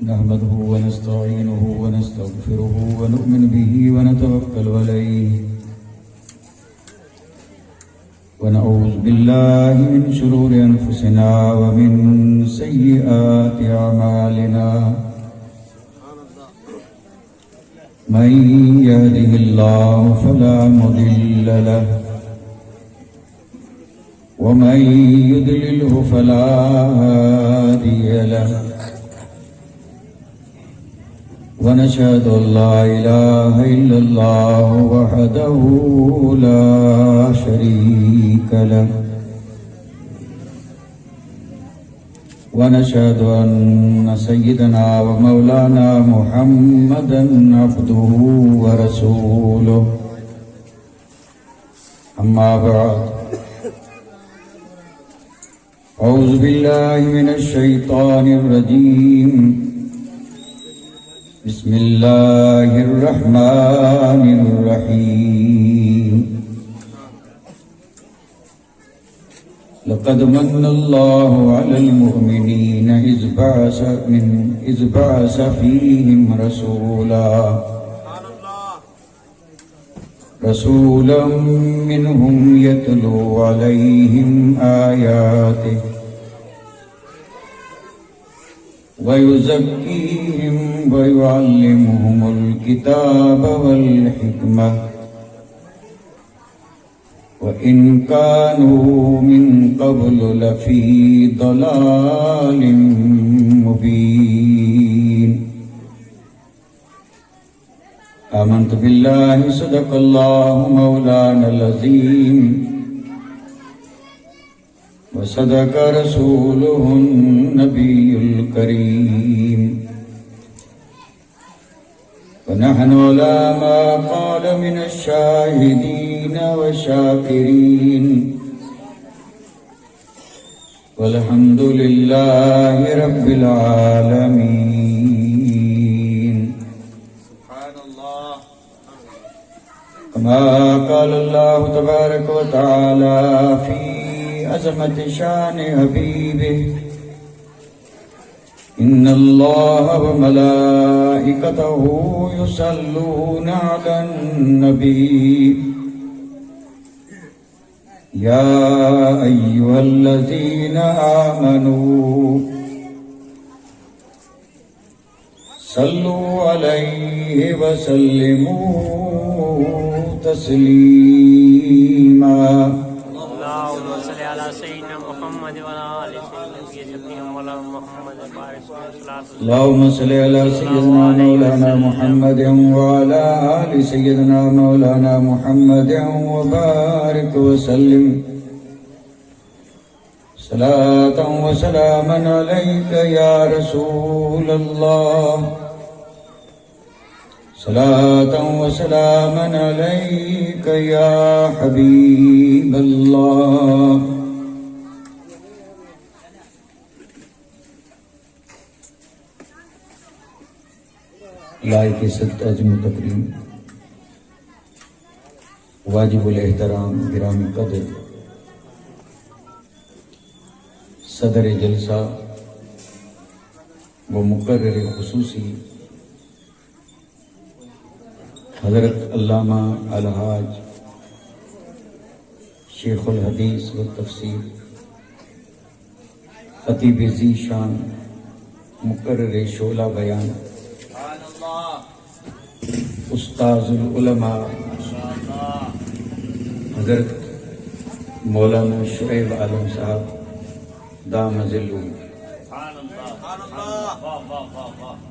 نحمده ونستعينه ونستغفره ونؤمن به ونتوكل عليه ونعوذ بالله من شرور أنفسنا ومن سيئات أعمالنا من يهده الله فلا مضل له ومن يضلله فلا هادي له ونشهد أن لا إله إلا الله وحده لا شريك له ونشهد أن سيدنا ومولانا محمدا عبده ورسوله أما بعد أعوذ بالله من الشيطان الرجيم بسم الله الرحمن الرحيم لقد من الله على المؤمنين إذ بعث فيهم رسولا منهم يتلو عليهم آياته ويزكيهم ويعلمهم الكتاب والحكمة وإن كانوا من قبل لفي ضلال مبين آمنت بالله صدق الله مولانا العظيم وصدق رسوله النبي الكريم ونحن على ما قال من الشاهدين والشاكرين والحمد لله رب العالمين كما قال الله تبارك وتعالى في عظمت شان حبیبہ ان اللہ وملائکتہ یصلون علی النبی یا ایہا الذین آمنوا صلوا علیہ وسلموا تسلیما اللهم صل على سيدنا مولانا محمد وعلى آل سيدنا مولانا محمد وبارك وسلم صلاة وسلاما عليك يا رسول الله صلاة وسلاما عليك يا حبيب الله لائق عزت عظم و تکریم واجب الاحترام گرامی قدر صدر جلسہ و مقرر خصوصی حضرت علامہ الحاج شیخ الحدیث و تفسیر خطیب ذی شان مقرر شعلہ بیان استاذ العلماء حضرت مولانا شعیب عالم صاحب دام ظلہ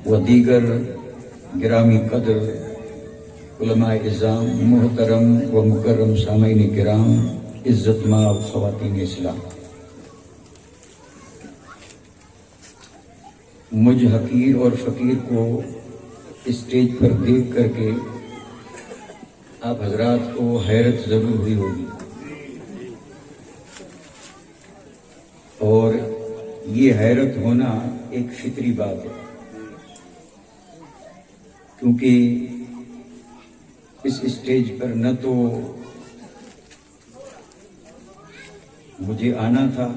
و دیگر گرامی قدر علماء اعظام محترم و مکرم سامعین کرام عزت مآب خواتین اسلام، مجھ حقیر اور فقیر کو اسٹیج پر دیکھ کر کے آپ حضرات کو حیرت ضرور ہوئی ہوگی، اور یہ حیرت ہونا ایک فطری بات ہے، کیونکہ اس اسٹیج پر نہ تو مجھے آنا تھا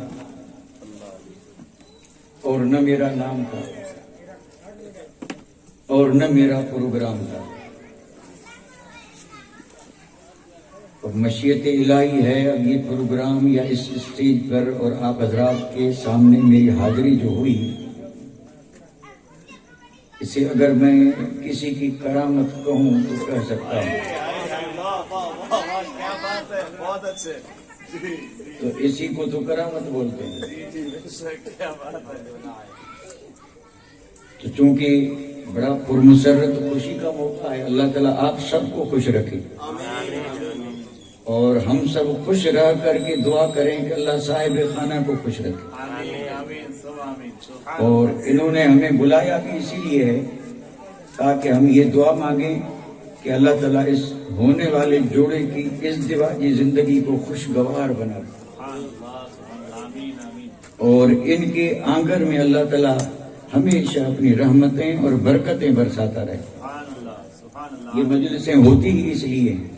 اور نہ میرا نام تھا اور نہ میرا پروگرام تھا، اور مشیت الہی ہے اب یہ پروگرام یا اس اسٹیج پر اور آپ حضرات کے سامنے میری حاضری جو ہوئی، اسے اگر میں کسی کی کرامت کہوں تو کہہ سکتا ہوں، تو اسی کو تو کرامت بولتے ہیں۔ تو چونکہ بڑا پرمسرت خوشی کا موقع ہے، اللہ تعالیٰ آپ سب کو خوش رکھے اور ہم سب خوش رہ کر کے دعا کریں کہ اللہ صاحب خانہ کو خوش رکھے۔ اور انہوں نے ہمیں بلایا بھی اسی لیے ہے تاکہ ہم یہ دعا مانگیں کہ اللہ تعالیٰ اس ہونے والے جوڑے کی ازدواجی زندگی کو خوشگوار بنا دے، اور ان کے آنگن میں اللہ تعالیٰ ہمیشہ اپنی رحمتیں اور برکتیں برساتا رہے۔ یہ مجلسیں ہوتی ہی اس لیے ہیں،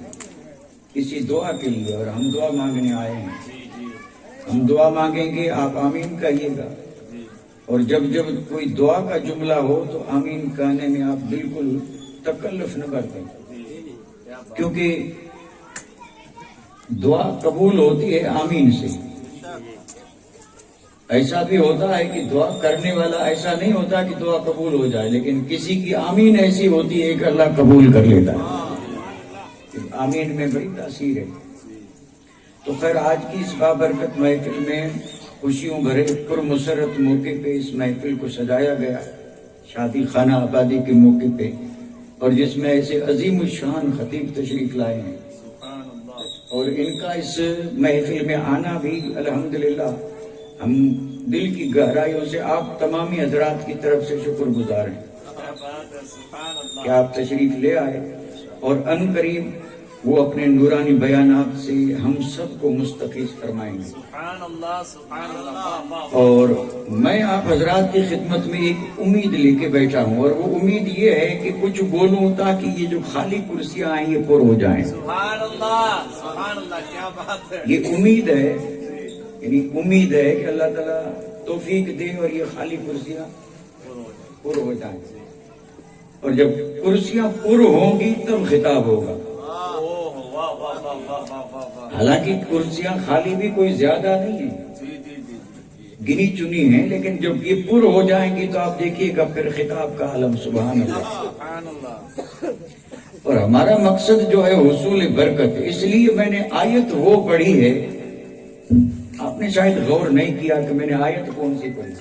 اسی دعا کے لیے، اور ہم دعا مانگنے آئے ہیں۔ ہم دعا مانگیں گے، آپ آمین کہیے گا، اور جب جب کوئی دعا کا جملہ ہو تو آمین کہنے میں آپ بالکل تکلف نہ کرتے، کیونکہ دعا قبول ہوتی ہے آمین سے۔ ایسا بھی ہوتا ہے کہ دعا کرنے والا ایسا نہیں ہوتا کہ دعا قبول ہو جائے، لیکن کسی کی آمین ایسی ہوتی ہے کہ اللہ قبول کر لیتا ہے۔ آمین میں بڑی تاثیر ہے۔ تو خیر، آج کی اس بابرکت محفل میں خوشیوں بھرے پرمسرت موقع پہ اس محفل کو سجایا گیا، شادی خانہ آبادی کے موقع پہ، اور جس میں ایسے عظیم الشان خطیب تشریف لائے ہیں، اور ان کا اس محفل میں آنا بھی الحمدللہ ہم دل کی گہرائیوں سے آپ تمامی حضرات کی طرف سے شکر گزار ہیں کہ آپ تشریف لے آئے، اور ان قریب وہ اپنے نورانی بیانات سے ہم سب کو مستفیض فرمائیں گے۔ اور میں آپ حضرات کی خدمت میں ایک امید لے کے بیٹھا ہوں، اور وہ امید یہ ہے کہ کچھ بولوں تاکہ یہ جو خالی کرسیاں ہیں یہ پر ہو جائیں۔ یہ امید ہے، یعنی امید ہے کہ اللہ تعالیٰ توفیق دے اور یہ خالی کرسیاں پر ہو جائیں، اور جب کرسیاں پر ہوں گی تب خطاب ہوگا۔ حالانکہ کرسیاں خالی بھی کوئی زیادہ نہیں ہیں، گنی چنی ہیں، لیکن جب یہ پر ہو جائیں گی تو آپ دیکھیے گا پھر خطاب کا عالم۔ سبحان اللہ۔ اور ہمارا مقصد جو ہے حصول برکت، اس لیے میں نے آیت وہ پڑھی ہے، آپ نے شاید غور نہیں کیا کہ میں نے آیت کون سی پڑھی۔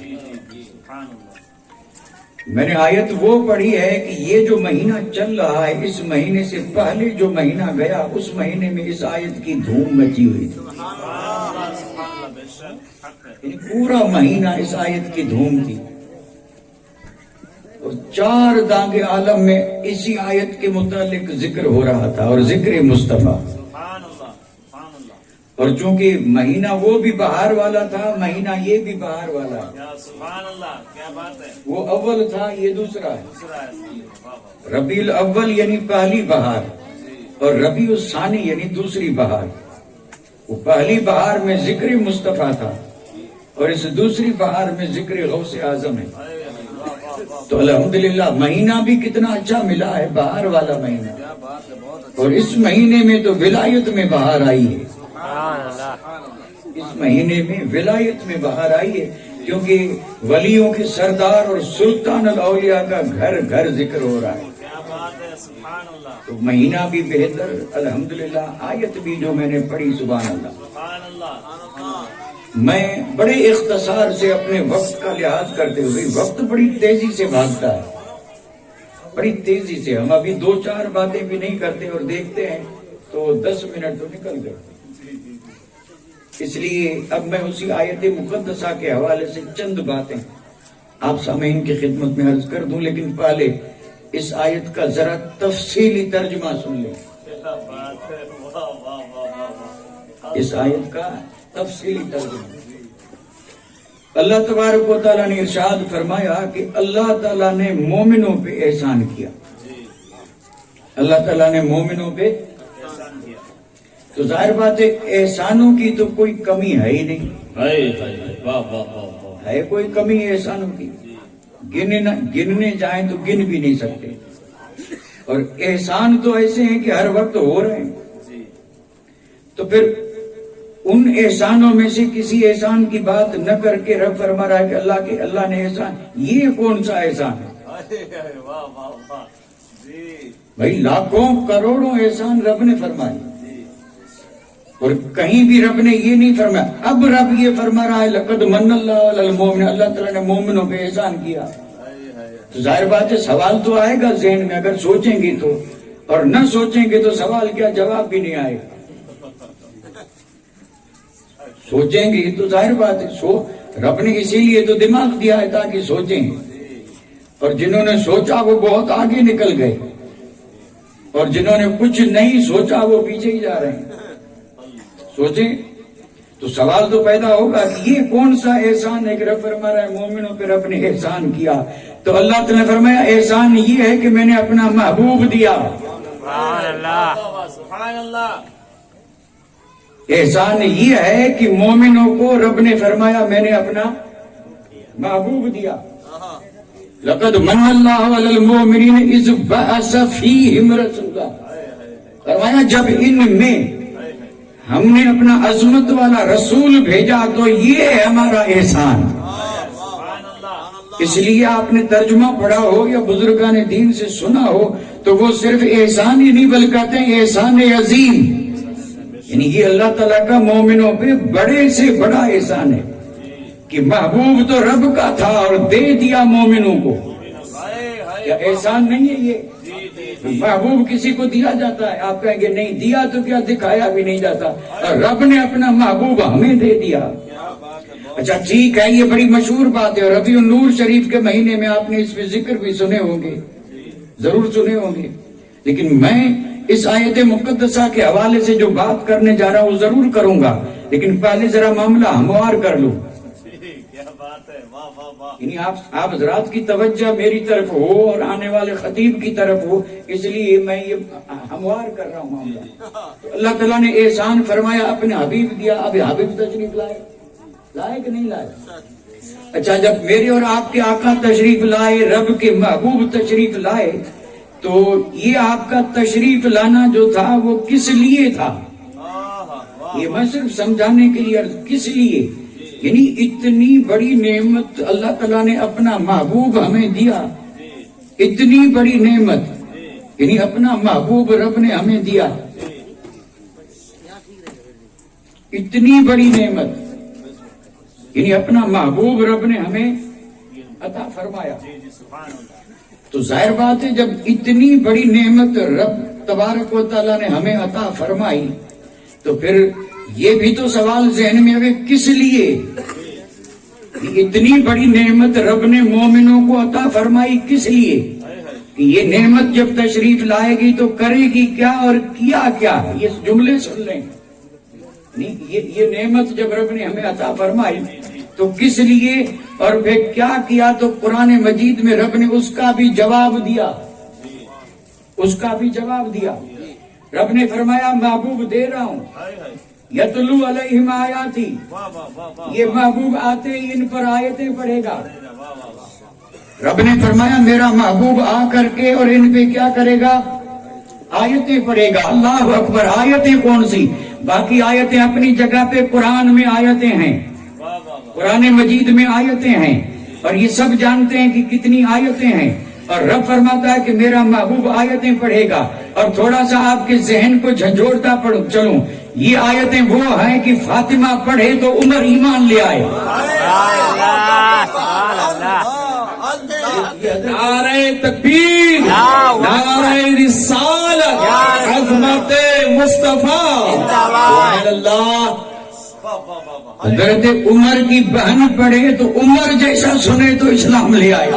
میں نے آیت وہ پڑھی ہے کہ یہ جو مہینہ چل رہا ہے، اس مہینے سے پہلے جو مہینہ گیا اس مہینے میں اس آیت کی دھوم مچی ہوئی تھی، یعنی پورا مہینہ اس آیت کی دھوم تھی، اور 4 دانگ عالم میں اسی آیت کے متعلق ذکر ہو رہا تھا، اور ذکر مصطفیٰ۔ اور چونکہ مہینہ وہ بھی بہار والا تھا، مہینہ یہ بھی بہار والا ہے، وہ اول تھا یہ دوسرا ہے۔ ربیع الاول یعنی پہلی بہار، اور ربیع الثانی یعنی دوسری بہار۔ وہ پہلی بہار میں ذکر مصطفیٰ تھا، اور اس دوسری بہار میں ذکر غوث اعظم ہے۔ تو الحمدللہ مہینہ بھی کتنا اچھا ملا ہے، بہار والا مہینہ، اور اس مہینے میں تو ولایت میں بہار آئی ہے، اس مہینے میں ولایت میں بہار آئی ہے، کیونکہ ولیوں کے سردار اور سلطان الاولیاء کا گھر گھر ذکر ہو رہا ہے۔ تو مہینہ بھی بہتر، الحمدللہ آیت بھی جو میں نے پڑھی، سبحان اللہ۔ میں بڑے اختصار سے اپنے وقت کا لحاظ کرتے ہوئے، وقت بڑی تیزی سے بھاگتا ہے، بڑی تیزی سے، ہم ابھی 2-4 باتیں بھی نہیں کرتے اور دیکھتے ہیں تو 10 منٹ تو نکل گئے۔ اس لیے اب میں اسی آیت مقدسہ کے حوالے سے چند باتیں آپ سامعین کی خدمت میں عرض کر دوں، لیکن پہلے اس آیت کا ذرا تفصیلی ترجمہ سن لیں۔ اس آیت کا تفصیلی ترجمہ، اللہ تبارک و تعالیٰ نے ارشاد فرمایا کہ اللہ تعالیٰ نے مومنوں پہ احسان کیا، اللہ تعالیٰ نے مومنوں پہ احسان کیا، تو ظاہر بات ہے احسانوں کی تو کوئی کمی ہے ہی نہیں، واہ واہ واہ واہ، ہے کوئی کمی احسانوں کی؟ گننے جائیں تو گن بھی نہیں سکتے. اور احسان تو ایسے ہیں کہ ہر وقت ہو رہے ہیں. تو پھر ان احسانوں میں سے کسی احسان کی بات نہ کر کے رب فرما رہا ہے کہ اللہ نے احسان، یہ کون سا احسان ہے؟ واہ واہ واہ جی بھائی لاکھوں کروڑوں احسان رب نے فرمائے، اور کہیں بھی رب نے یہ نہیں فرمایا. اب رب یہ فرما رہا ہے لقد من اللہ علی المؤمنین، اللہ تعالیٰ نے مومنوں پہ احسان کیا. تو ظاہر بات ہے سوال تو آئے گا ذہن میں، اگر سوچیں گے تو، اور نہ سوچیں گے تو سوال کیا جواب بھی نہیں آئے گا. سوچیں گے تو ظاہر بات ہے رب نے اسی لیے تو دماغ دیا ہے تاکہ سوچیں، اور جنہوں نے سوچا وہ بہت آگے نکل گئے، اور جنہوں نے کچھ نہیں سوچا وہ پیچھے ہی جا رہے ہیں. سوچیں تو سوال تو پیدا ہوگا کہ یہ کون سا احسان ہے کہ رب فرما رہا ہے مومنوں پہ رب نے احسان کیا. تو اللہ تعالیٰ نے فرمایا احسان یہ ہے کہ میں نے اپنا محبوب دیا. سبحان اللہ سبحان اللہ. احسان یہ ہے کہ مومنوں کو رب نے فرمایا میں نے اپنا محبوب دیا. لقد من اللہ علی المؤمنین اذ بعث فیہم رسولا، فرمایا جب ان میں ہم نے اپنا عظمت والا رسول بھیجا تو یہ ہے ہمارا احسان. اس لیے آپ نے ترجمہ پڑھا ہو یا بزرگان دین سے سنا ہو تو وہ صرف احسان ہی نہیں بلکہ کہتے ہیں احسان عظیم، یعنی یہ اللہ تعالیٰ کا مومنوں پہ بڑے سے بڑا احسان ہے کہ محبوب تو رب کا تھا اور دے دیا مومنوں کو. کیا احسان نہیں ہے یہ؟ محبوب کسی کو دیا جاتا ہے؟ آپ کہیں گے نہیں دیا تو کیا دکھایا بھی نہیں جاتا، اور رب نے اپنا محبوب ہمیں دے دیا. اچھا ٹھیک ہے، یہ بڑی مشہور بات ہے، اور ربیع النور شریف کے مہینے میں آپ نے اس پہ ذکر بھی سنے ہوں گے، ضرور سنے ہوں گے. لیکن میں اس آیت مقدسہ کے حوالے سے جو بات کرنے جا رہا ہوں وہ ضرور کروں گا، لیکن پہلے ذرا معاملہ ہموار کر لوں. یعنی آپ حضرات کی توجہ میری طرف ہو اور آنے والے خطیب کی طرف ہو، اس لیے میں یہ ہموار کر رہا ہوں معاملہ. تو اللہ تعالیٰ نے احسان فرمایا اپنے حبیب دیا. اب حبیب تشریف لائے کہ نہیں لائے؟ اچھا جب میرے اور آپ کے آقا تشریف لائے، رب کے محبوب تشریف لائے، تو یہ آپ کا تشریف لانا جو تھا وہ کس لیے تھا؟ یہ میں صرف سمجھانے کے لیے، کس لیے؟ یعنی اتنی بڑی نعمت اللہ تعالیٰ نے اپنا محبوب ہمیں دیا، اتنی بڑی نعمت، یعنی اپنا محبوب رب نے ہمیں دیا، اتنی بڑی نعمت، یعنی اپنا محبوب رب نے ہمیں عطا فرمایا. تو ظاہر بات ہے جب اتنی بڑی نعمت رب تبارک و تعالیٰ نے ہمیں عطا فرمائی تو پھر یہ بھی تو سوال ذہن میں آئے کس لیے؟ اتنی بڑی نعمت رب نے مومنوں کو عطا فرمائی کس لیے؟ کہ یہ نعمت جب تشریف لائے گی تو کرے گی کیا اور کیا کیا؟ یہ جملے سن لیں. یہ نعمت جب رب نے ہمیں عطا فرمائی تو کس لیے اور پھر کیا کیا؟ تو قرآن مجید میں رب نے اس کا بھی جواب دیا، اس کا بھی جواب دیا. رب نے فرمایا محبوب دے رہا ہوں، یتلو علیہم آیاتی، یہ محبوب آتے ہی ان پر آیتیں پڑھے گا. رب نے فرمایا میرا محبوب آ کر کے اور ان پہ کیا کرے گا؟ آیتیں پڑھے گا. اللہ اکبر. آیتیں کون سی؟ باقی آیتیں اپنی جگہ پہ قرآن میں آیتیں ہیں، قرآن مجید میں آیتیں ہیں، اور یہ سب جانتے ہیں کہ کتنی آیتیں ہیں. اور رب فرماتا ہے کہ میرا محبوب آیتیں پڑھے گا. اور تھوڑا سا آپ کے ذہن کو جھنجھوڑتا چلوں، یہ آیتیں وہ ہیں کہ فاطمہ پڑھے تو عمر ایمان لے آئے. نعرہ تکبیر، نعرہ رسالت، عظمت مصطفیٰ، سبحان اللہ. حضرت عمر کی بہن پڑھے تو عمر جیسا سنے تو اسلام لے آئے.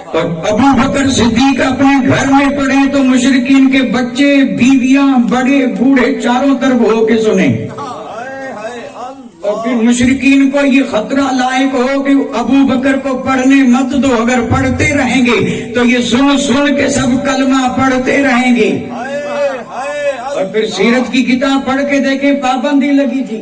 اور ابو بکر صدیق اپنے گھر میں پڑھے تو مشرکین کے بچے، بیویاں، بڑے بوڑھے چاروں طرف ہو کے سنے. اور پھر مشرکین کو یہ خطرہ لاحق ہو کہ ابو بکر کو پڑھنے مت دو، اگر پڑھتے رہیں گے تو یہ سن سن کے سب کلمہ پڑھتے رہیں گے. اور پھر سیرت کی کتاب پڑھ کے دیکھیں پابندی لگی تھی،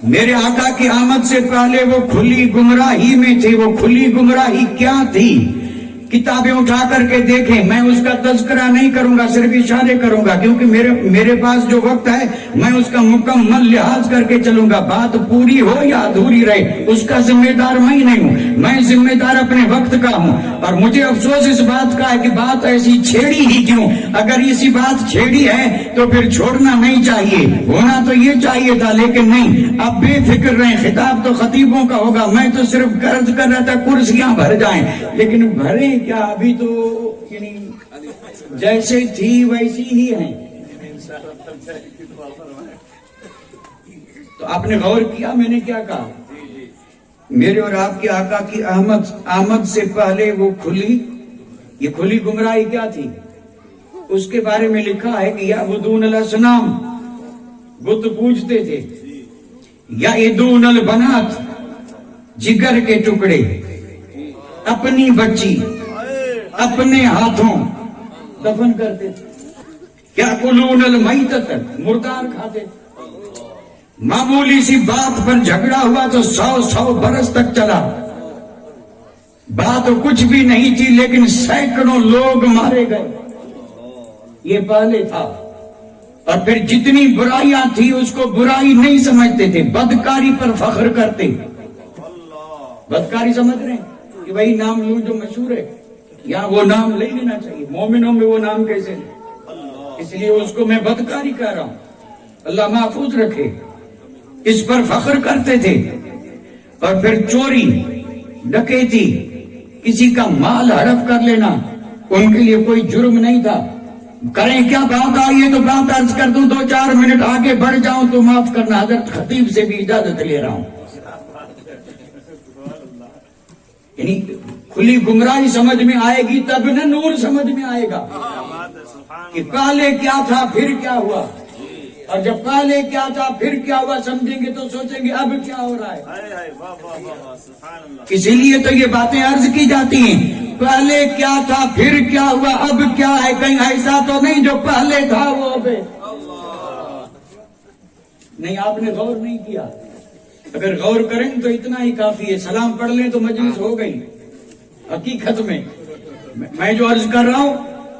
میرے آقا کی آمد سے پہلے وہ کھلی گمراہی میں تھے. وہ کھلی گمراہی کیا تھی؟ کتابیں اٹھا کر کے دیکھیں. میں اس کا تذکرہ نہیں کروں گا, صرف اشارے کروں گا, کیونکہ میرے پاس جو وقت ہے میں اس کا مکمل لحاظ کر کے چلوں گا. بات پوری ہو یا ادھوری رہے اس کا ذمہ دار میں ہی نہیں ہوں, میں ذمہ دار اپنے وقت کا ہوں. اور مجھے افسوس اس بات کا ہے کہ بات ایسی چھیڑی ہی کیوں. اگر اسی بات چھیڑی ہے تو پھر چھوڑنا نہیں چاہیے, ہونا تو یہ چاہیے تھا, لیکن نہیں. اب بے فکر رہیں, خطاب تو خطیبوں کا ہوگا, میں تو صرف عرض کر رہا تھا کرسیاں بھر جائیں, لیکن بھریں کیا, ابھی تو یعنی جیسے تھی ویسی ہی ہیں. تو آپ نے غور کیا میں نے کیا کہا؟ میرے اور آپ کے آقا کی آمد سے پہلے وہ یہ کھلی گمراہی کیا تھی؟ اس کے بارے میں لکھا ہے کہ یعبدون الاصنام, بت پوجتے تھے. یعدون البنات, جگر کے ٹکڑے, اپنی بچی اپنے ہاتھوں دفن کرتے تھے. یاکلون المیتۃ, مردار کھاتے تھے. معمولی سی بات پر جھگڑا ہوا تو 100 برس تک چلا. بات کچھ بھی نہیں تھی لیکن سینکڑوں لوگ مارے گئے. یہ پہلے تھا. اور پھر جتنی برائیاں تھی اس کو برائی نہیں سمجھتے تھے, بدکاری پر فخر کرتے. بدکاری سمجھ رہے ہیں کہ بھائی نام لوں جو مشہور ہے, یا وہ نام لے لینا چاہیے. مومنوں میں وہ نام کیسے لے, اس لیے اس کو میں بدکاری کہہ رہا ہوں. اللہ محفوظ رکھے. اس پر فخر کرتے تھے. اور پھر چوری, ڈکیتی, کسی کا مال ہڑپ کر لینا ان کے لیے کوئی جرم نہیں تھا. کریں کیا, بات آئیے تو بات عرض کر دوں, 2-4 منٹ آگے بڑھ جاؤں تو معاف کرنا, حضرت خطیب سے بھی اجازت لے رہا ہوں. یعنی کھلی گمراہی سمجھ میں آئے گی تب نہ نور سمجھ میں آئے گا کہ پہلے کیا تھا پھر کیا ہوا. اور جب پہلے کیا تھا پھر کیا ہوا سمجھیں گے تو سوچیں گے اب کیا ہو رہا ہے. اسی لیے تو یہ باتیں عرض کی جاتی ہیں, پہلے کیا تھا پھر کیا ہوا اب کیا ہے. کہیں ایسا تو نہیں جو پہلے تھا وہ اب نہیں. آپ نے غور نہیں کیا. اگر غور کریں تو اتنا ہی کافی ہے. سلام پڑھ لیں تو مجلس ہو گئی. حقیقت میں میں جو عرض کر رہا ہوں,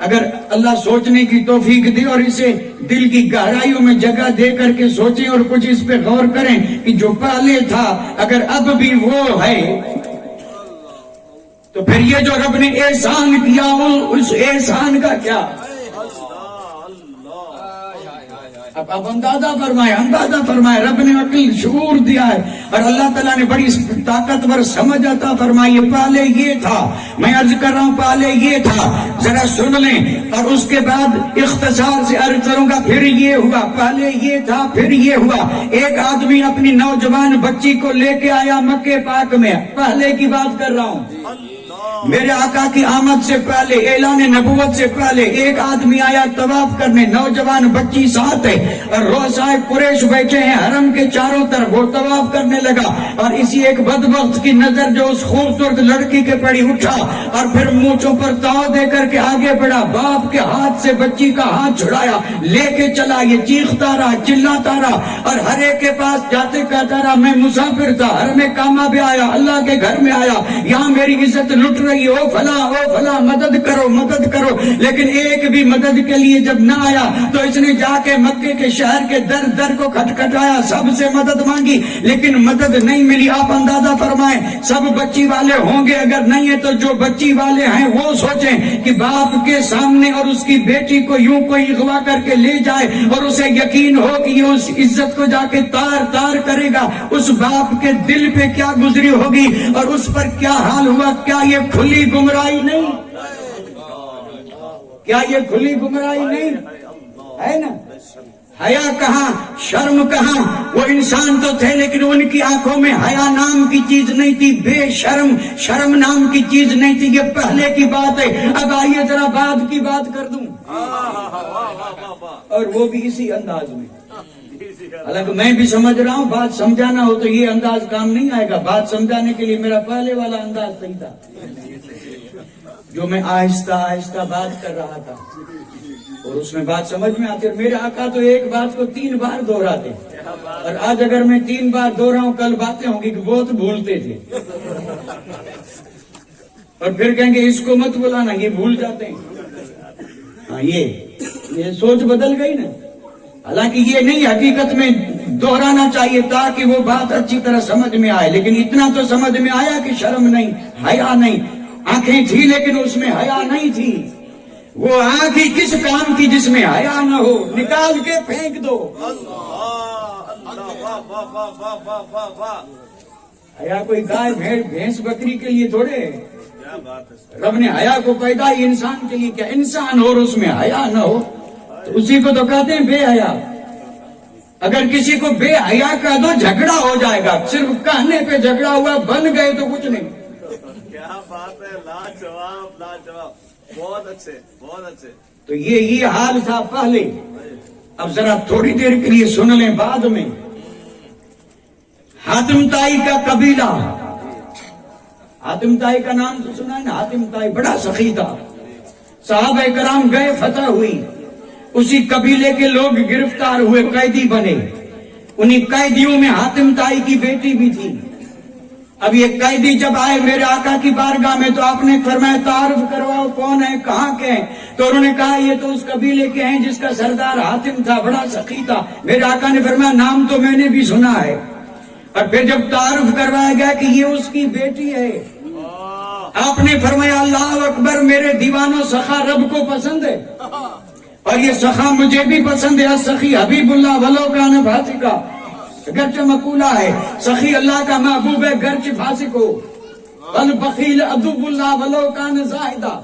اگر اللہ سوچنے کی توفیق دے اور اسے دل کی گہرائیوں میں جگہ دے کر کے سوچیں اور کچھ اس پہ غور کریں کہ جو پہلے تھا اگر اب بھی وہ ہے تو پھر یہ جو رب نے احسان کیا اس احسان کا کیا. اب اندازہ فرمائے رب نے عقل شعور دیا ہے اور اللہ تعالیٰ نے بڑی طاقتور سمجھ عطا فرمائی. پہلے یہ تھا, میں عرض کر رہا ہوں پہلے یہ تھا, ذرا سن لیں اور اس کے بعد اختصار سے عرض کروں گا. پھر یہ ہوا, پہلے یہ تھا پھر یہ ہوا. ایک آدمی اپنی نوجوان بچی کو لے کے آیا مکے پاک میں, پہلے کی بات کر رہا ہوں. میرے آقا کی آمد سے پہلے, اعلان نبوت سے پہلے ایک آدمی آیا طواف کرنے, نوجوان بچی ساتھ ہے اور روزائے قریش بیٹھے ہیں حرم کے چاروں طرف. وہ طواف کرنے لگا اور اسی ایک بدبخت کی نظر جو اس خوبصورت لڑکی کے پڑی, اٹھا اور پھر مونچھوں پر تاؤ دے کر کے آگے بڑھا. باپ کے ہاتھ سے بچی کا ہاتھ چھڑایا, لے کے چلا. یہ چیختا رہا, چلاتا رہا اور ہر ایک کے پاس جاتے کہتا رہا میں مسافر تھا, حرم کعبہ بھی آیا, اللہ کے گھر میں آیا, یہاں میری عزت لٹ رہی, او فلاں مدد کرو. لیکن ایک بھی مدد کے لیے جب نہ آیا تو اس نے جا کے مکے کے شہر کے در کو کھٹکھٹایا, سب سے مدد مانگی لیکن مدد نہیں ملی. آپ اندازہ فرمائیں سب بچی والے ہوں گے, اگر نہیں ہے تو جو بچی والے ہیں وہ سوچیں کہ باپ کے سامنے اور اس کی بیٹی کو یوں کوئی اغوا کر کے لے جائے اور اسے یقین ہو کہ یہ اس عزت کو جا کے تار کرے گا, اس باپ کے دل پہ کیا گزری ہوگی اور اس پر کیا حال ہوا. کیا یہ کھلی گمراہی نہیں؟ کیا یہ کھلی گمراہی نہیں ہے نا؟ حیا کہاں, شرم کہاں؟ وہ انسان تو تھے لیکن ان کی آنکھوں میں حیا نام کی چیز نہیں تھی, بے شرم نام کی چیز نہیں تھی. یہ پہلے کی بات ہے. اب آئیے ذرا بعد کی بات کر دوں, اور وہ بھی اسی انداز میں. حالانکہ میں بھی سمجھ رہا ہوں بات سمجھانا ہو تو یہ انداز کام نہیں آئے گا. بات سمجھانے کے لیے میرا پہلے والا انداز صحیح تھا جو میں آہستہ بات کر رہا تھا اور اس میں بات سمجھ میں آتی. اور میرے آقا تو ایک بات کو 3 بار دہراتے. اور آج اگر میں 3 بار دوہراؤں کل باتیں ہوں گی کہ وہ تو بھولتے تھے، اور پھر کہیں گے اس کو مت بلانا، یہ بھول جاتے ہیں۔ ہاں یہ سوچ بدل گئی نا۔ حالانکہ یہ نہیں حقیقت میں دہرانا چاہیے تاکہ وہ بات اچھی طرح سمجھ میں آئے، لیکن اتنا تو سمجھ میں آیا کہ شرم نہیں، حیا نہیں، آنکھیں تھی لیکن اس میں حیا نہیں تھی۔ وہ آنکھ ہی کس کام کی جس میں حیا نہ ہو، نکال کے پھینک دو۔ حیا کوئی گائے بھیڑ بھینس بکری کے لیے تھوڑے، رب نے حیا کو پیدا ہی انسان کے لیے کیا، انسان اور اس میں حیا نہ ہو تو اسی کو تو کہتے ہیں بے حیا۔ اگر کسی کو بے حیا کہہ دو جھگڑا ہو جائے گا، صرف کہنے پہ جھگڑا ہوا، بن گئے تو کچھ نہیں۔ کیا بات ہے، لاجواب لاجواب، بہت اچھے بہت اچھے۔ تو یہ حال تھا پہلے۔ اب ذرا تھوڑی دیر کے لیے سن لیں، بعد میں حاتم طائی کا قبیلہ، حاتم طائی کا نام تو سنا ہے نا، حاتم طائی بڑا سخی تھا، صحابہ کرام گئے، فتح ہوئی، اسی قبیلے کے لوگ گرفتار ہوئے، قیدی بنے، انہی قیدیوں میں حاتم طائی کی بیٹی بھی تھی۔ اب یہ قیدی جب آئے میرے آقا کی بارگاہ میں تو آپ نے فرمایا تعارف کرواؤ کون ہے، کہاں کے ہیں؟ تو انہوں نے کہا یہ تو اس قبیلے کے ہیں جس کا سردار حاتم تھا، بڑا سخی تھا۔ میرے آقا نے فرمایا نام تو میں نے بھی سنا ہے۔ اور پھر جب تعارف کروایا گیا کہ یہ اس کی بیٹی ہے، آپ نے فرمایا اللہ اکبر، میرے دیوانوں سخا رب کو پسند ہے اور یہ سخا مجھے بھی پسند ہے۔ سخی حبیب اللہ ولو کان فاسقا، گرچہ مقولہ ہے سخی اللہ کا محبوب ہے گرچہ فاسق ہو، والبخیل عدو اللہ ولو کان زاہدہ،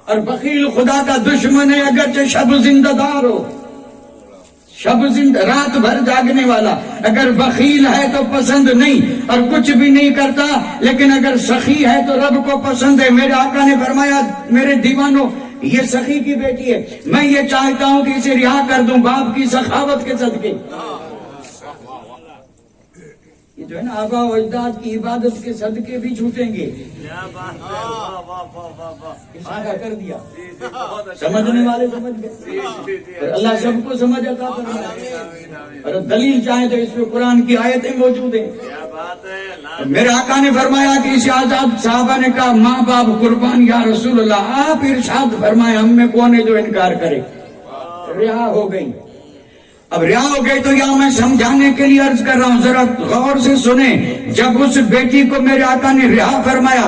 اور بخیل خدا کا دشمن ہے اگرچہ شب زندہ دار ہو، شب زندہ رات بھر جاگنے والا۔ اگر بخیل ہے تو پسند نہیں اور کچھ بھی نہیں کرتا، لیکن اگر سخی ہے تو رب کو پسند ہے۔ میرے آقا نے فرمایا میرے دیوانوں یہ سخی کی بیٹی ہے، میں یہ چاہتا ہوں کہ اسے رہا کر دوں باپ کی سخاوت کے صدقے۔ یہ جو ہے نا آبا و اجداد کی عبادت کے صدقے بھی چھوٹیں گے۔ کر دیا سمجھنے والے سمجھ گئے، اور اللہ سب کو سمجھ عطا فرمائے۔ اور دلیل چاہیں تو اس میں قرآن کی آیتیں موجود ہیں۔ میرے آقا نے فرمایا کہ اسے آزاد، صحابہ نے کہا ماں باپ قربان یا رسول اللہ، آپ ارشاد فرمائے ہم میں کون ہے جو انکار کرے۔ رہا ہو گئی۔ اب رہا ہو گئی تو یہاں میں سمجھانے کے لیے عرض کر رہا ہوں، ذرا غور سے سنیں۔ جب اس بیٹی کو میرے آقا نے رہا فرمایا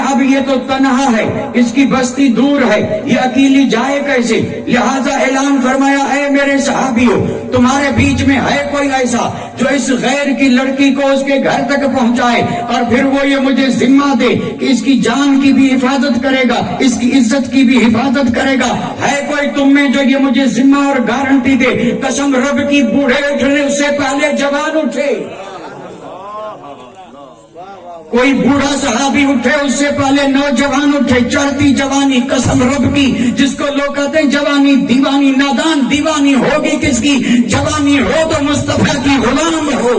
اب یہ تو تنہا ہے، اس کی بستی دور ہے، یہ اکیلی جائے کیسے؟ لہذا اعلان فرمایا اے میرے صحابیوں، تمہارے بیچ میں ہے کوئی ایسا جو اس غیر کی لڑکی کو اس کے گھر تک پہنچائے اور پھر وہ یہ مجھے ذمہ دے کہ اس کی جان کی بھی حفاظت کرے گا، اس کی عزت کی بھی حفاظت کرے گا؟ ہے کوئی تم میں جو یہ مجھے ذمہ اور گارنٹی دے؟ قسم رب کی بوڑھے اٹھنے سے پہلے جوان اٹھے، کوئی بوڑھا صحابی اٹھے اس سے پہلے نوجوان اٹھے، چڑھتی جوانی، قسم رب کی جس کو لوگ کہتے ہیں جوانی دیوانی، نادان دیوانی ہوگی کس کی؟ جوانی ہو تو مصطفیٰ کی غلام ہو۔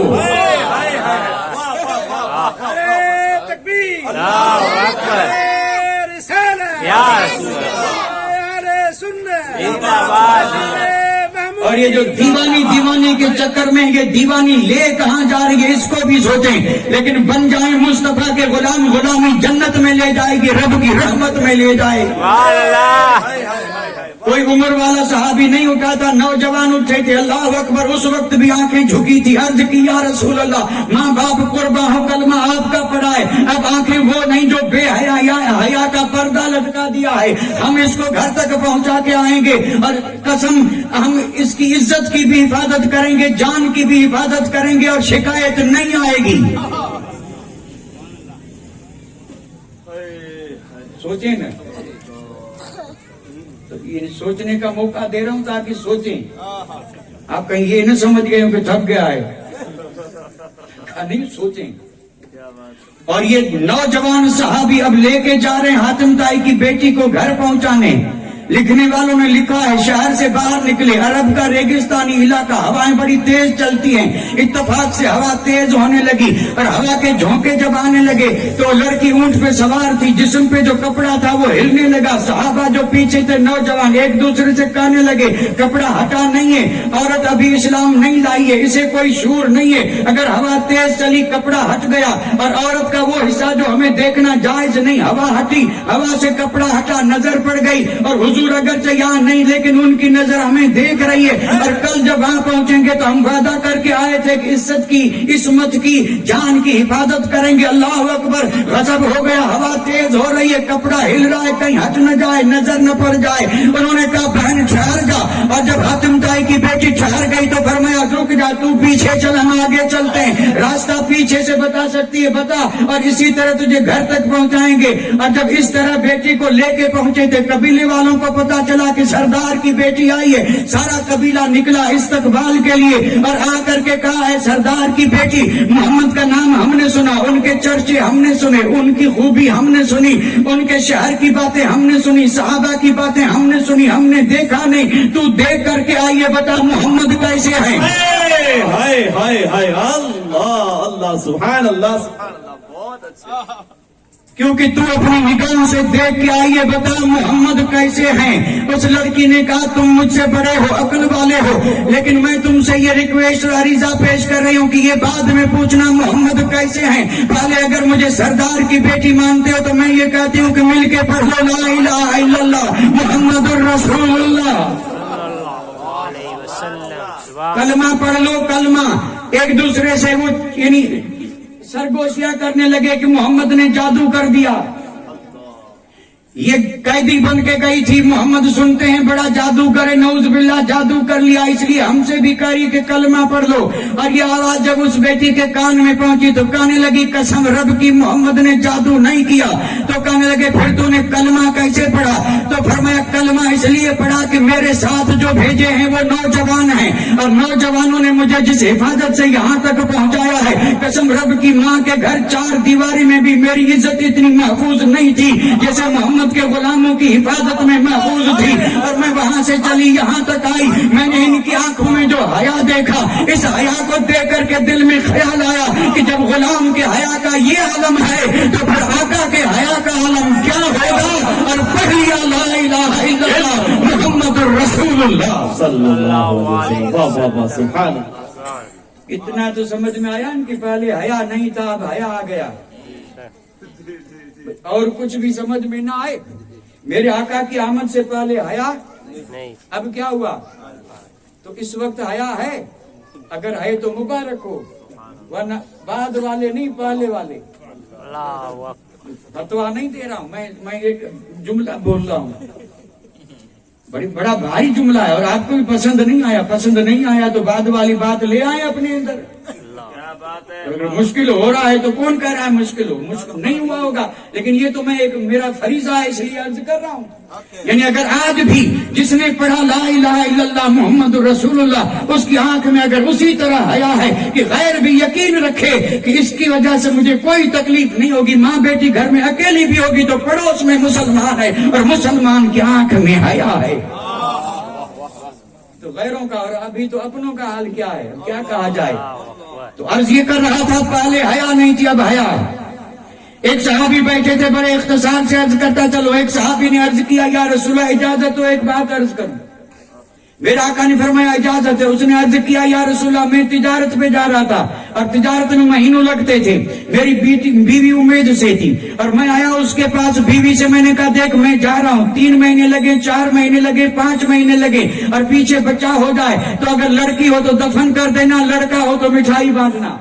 اور یہ جو دیوانی کے چکر میں یہ دیوانی لے کہاں جا رہی ہے اس کو بھی سوچیں، لیکن بن جائیں مصطفیٰ کے غلام، غلامی جنت میں لے جائے گی، رب کی رحمت میں لے جائے گی۔ کوئی عمر والا صحابی نہیں اٹھا تھا، نوجوان اٹھے تھے، اللہ اکبر۔ اس وقت بھی آنکھیں جھکی تھی، عرض کی یا رسول اللہ ماں باپ قرباں ہو، کلمہ آپ کا پڑھا ہے، اب آنکھیں وہ نہیں جو بے حیا کا پردہ لٹکا دیا ہے، ہم اس کو گھر تک پہنچا کے آئیں گے اور قسم ہم اس کی عزت کی بھی حفاظت کریں گے، جان کی بھی حفاظت کریں گے اور شکایت نہیں آئے گی۔ سوچیں نا، یہ سوچنے کا موقع دے رہا ہوں تاکہ سوچیں۔ آپ کہیں یہ نہ سمجھ گئے ہوں کہ تھک گیا ہے، نہیں سوچیں۔ اور یہ نوجوان صحابی اب لے کے جا رہے ہیں حاتم طائی کی بیٹی کو گھر پہنچانے۔ لکھنے والوں نے لکھا ہے شہر سے باہر نکلے عرب کا ریگستانی علاقہ، ہوائیں بڑی تیز چلتی ہیں، اتفاق سے ہوا تیز ہونے لگی اور ہوا کے جھونکے جب آنے لگے تو لڑکی اونٹ پہ سوار تھی، جسم پہ جو کپڑا تھا وہ ہلنے لگا، صحابہ جو پیچھے تھے نوجوان ایک دوسرے سے کہنے لگے کپڑا ہٹا نہیں ہے، عورت ابھی اسلام نہیں لائی ہے، اسے کوئی شعور نہیں ہے، اگر ہوا تیز چلی کپڑا ہٹ گیا اور عورت کا وہ حصہ جو ہمیں دیکھنا جائز نہیں، ہوا ہٹی، ہوا سے کپڑا ہٹا، نظر پڑ گئی اور حضور اگرچہ یہاں نہیں لیکن ان کی نظر ہمیں دیکھ رہی ہے، اور کل جب وہاں پہنچیں گے تو ہم وعدہ کر کے آئے تھے کہ عزت کی، عصمت کی، جان کی حفاظت کریں گے۔ اللہ اکبر، غضب ہو گیا، ہوا تیز ہو رہی ہے، کپڑا ہل رہا ہے، کہیں ہٹ نہ جائے، نظر نہ پڑ جائے۔ انہوں نے کہا بہن ٹھہر جا، اور جب حاتم تائی کی بیٹی ٹھہر گئی تو فرمایا رک جا، تو پیچھے چل، ہم آگے چلتے ہیں، راستہ پیچھے سے بتا سکتی ہے بتا، اور اسی طرح تجھے گھر تک پہنچائیں گے۔ اور جب اس طرح بیٹی کو لے کے پہنچے تھے، قبیلے والوں کو پتا چلا کہ سردار کی بیٹی آئی ہے، سارا قبیلہ نکلا استقبال کے لیے اور آ کر کے کہا ہے سردار کی بیٹی، محمد کا نام ہم نے سنا، ان کے چرچے ہم نے سنے، ان کی خوبی ہم نے سنی، ان کے شہر کی باتیں ہم نے سنی، صحابہ کی باتیں ہم نے سنی، ہم نے دیکھا نہیں، تو دیکھ کر کے آئیے، بتا محمد کیسے ہیں؟ ہائے ہائے ہائے، اللہ اللہ، سبحان اللہ سبحان اللہ، بہت اچھا، کیونکہ تو اپنی نگاہوں سے دیکھ کے آئیے، بتا محمد کیسے ہیں؟ اس لڑکی نے کہا تم مجھ سے بڑے ہو، عقل والے ہو، لیکن میں تم سے یہ ریکویسٹ عریضہ پیش کر رہی ہوں کہ یہ بعد میں پوچھنا محمد کیسے ہیں، پہلے اگر مجھے سردار کی بیٹی مانتے ہو تو میں یہ کہتی ہوں کہ مل کے پڑھ لو لا الہ الا اللہ محمد الرسول اللہ، کلمہ پڑھ لو، کلمہ۔ ایک دوسرے سے وہ یعنی سرگوشیاں کرنے لگے کہ محمد نے جادو کر دیا، یہ قیدی بن کے گئی تھی، محمد سنتے ہیں بڑا جادو کرے، نعوذ باللہ جادو کر لیا، اس لیے ہم سے بھی کہی کہ کلمہ پڑھ لو۔ اور یہ آواز جب اس بیٹی کے کان میں پہنچی تو کہنے لگی قسم رب کی محمد نے جادو نہیں کیا، تو کہنے لگے پھر تو نے کلمہ کیسے پڑھا؟ تو فرمایا کلمہ اس لیے پڑھا کہ میرے ساتھ جو بھیجے ہیں وہ نوجوان ہیں، اور نوجوانوں نے مجھے جس حفاظت سے یہاں تک پہنچایا ہے، قسم رب کی ماں کے گھر چار دیواری میں بھی میری عزت اتنی محفوظ نہیں تھی جیسے محمد کے غلاموں کی حفاظت میں محفوظ تھی، اور میں وہاں سے چلی یہاں تک آئی، میں نے ان کی آنکھوں میں جو حیا دیکھا، اس حیا کو دیکھ کر کے دل میں خیال آیا کہ جب غلام کے حیا کا یہ عالم ہے تو پھر آقا کے حیا کا عالم کیا ہوگا، اور پڑھ لیا لا الہ الا اللہ محمد الرسول اللہ صلی اللہ علیہ وسلم، واہ واہ واہ، سبحان اللہ۔ اتنا تو سمجھ میں آیا ان کی پہلے حیا نہیں تھا، اب حیا آ گیا، اور کچھ بھی سمجھ میں نہ آئے۔ میرے آقا کی آمد سے پہلے حیا نہیں، اب کیا ہوا؟ تو اس وقت حیا ہے، اگر ہے تو مبارک ہو، ورنہ بعد والے نہیں پہلے والے۔ فتوا نہیں دے رہا ہوں میں ایک جملہ بول رہا ہوں، بڑا بھاری جملہ ہے، اور آپ کو بھی پسند نہیں آیا، پسند نہیں آیا تو بعد والی بات لے آئے اپنے اندر۔ اگر مشکل ہو رہا ہے تو کون کہہ رہا ہے مشکل ہو؟ مشکل نہیں ہوا ہوگا، لیکن یہ تو میں ایک میرا فریضہ ہے اس لیے عرض کر رہا ہوں۔ یعنی اگر آج بھی جس نے پڑھا لا الہ الا اللہ محمد رسول اللہ، اس کی آنکھ میں اگر اسی طرح حیا ہے کہ غیر بھی یقین رکھے کہ اس کی وجہ سے مجھے کوئی تکلیف نہیں ہوگی، ماں بیٹی گھر میں اکیلی بھی ہوگی تو پڑوس میں مسلمان ہے اور مسلمان کی آنکھ میں حیا ہے، تو غیروں کا اور ابھی تو اپنوں کا حال کیا ہے، کیا کہا جائے؟ تو عرض یہ کر رہا تھا پہلے حیا نہیں تھی، اب حیا ہے۔ ایک صحابی بیٹھے تھے، بڑے اختصار سے عرض کرتا چلو، ایک صحابی نے عرض کیا یا رسول اللہ اجازت ہو ایک بات عرض کروں؟ میرا آقا نے فرمایا اجازت ہے۔ اس نے عرض کیا یا رسول اللہ میں تجارت پہ جا رہا تھا اور تجارت میں مہینوں لگتے تھے، میری بیوی امید سے تھی، اور میں آیا اس کے پاس، بیوی سے میں نے کہا دیکھ میں جا رہا ہوں، 3 مہینے لگے، 4 مہینے لگے، 5 مہینے لگے، اور پیچھے بچہ ہو جائے تو اگر لڑکی ہو تو دفن کر دینا، لڑکا ہو تو مٹھائی بانٹنا،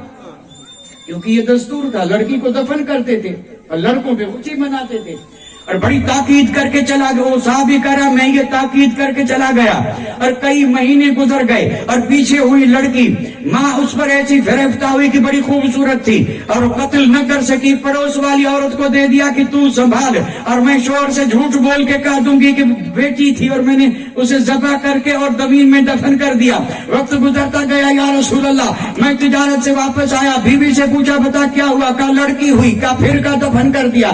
کیونکہ یہ دستور تھا، لڑکی کو دفن کرتے تھے اور لڑکوں پہ خوشی مناتے تھے۔ اور بڑی تاکید کر کے چلا گیا، وہ صحابی کہہ رہا میں یہ تاکید کر کے چلا گیا، اور کئی مہینے گزر گئے، اور پیچھے ہوئی لڑکی، ماں اس پر ایسی فریفتہ ہوئی کہ بڑی خوبصورت تھی اور قتل نہ کر سکی، پڑوس والی عورت کو دے دیا کہ تو سنبھال، اور میں شوہر سے جھوٹ بول کے کہہ دوں گی کہ بیٹی تھی اور میں نے اسے ذبح کر کے اور زمین میں دفن کر دیا۔ وقت گزرتا گیا، یا رسول اللہ میں تجارت سے واپس آیا، بیوی سے پوچھا بتا کیا ہوا؟ کہا لڑکی ہوئی، کہا پھر کا دفن کر دیا۔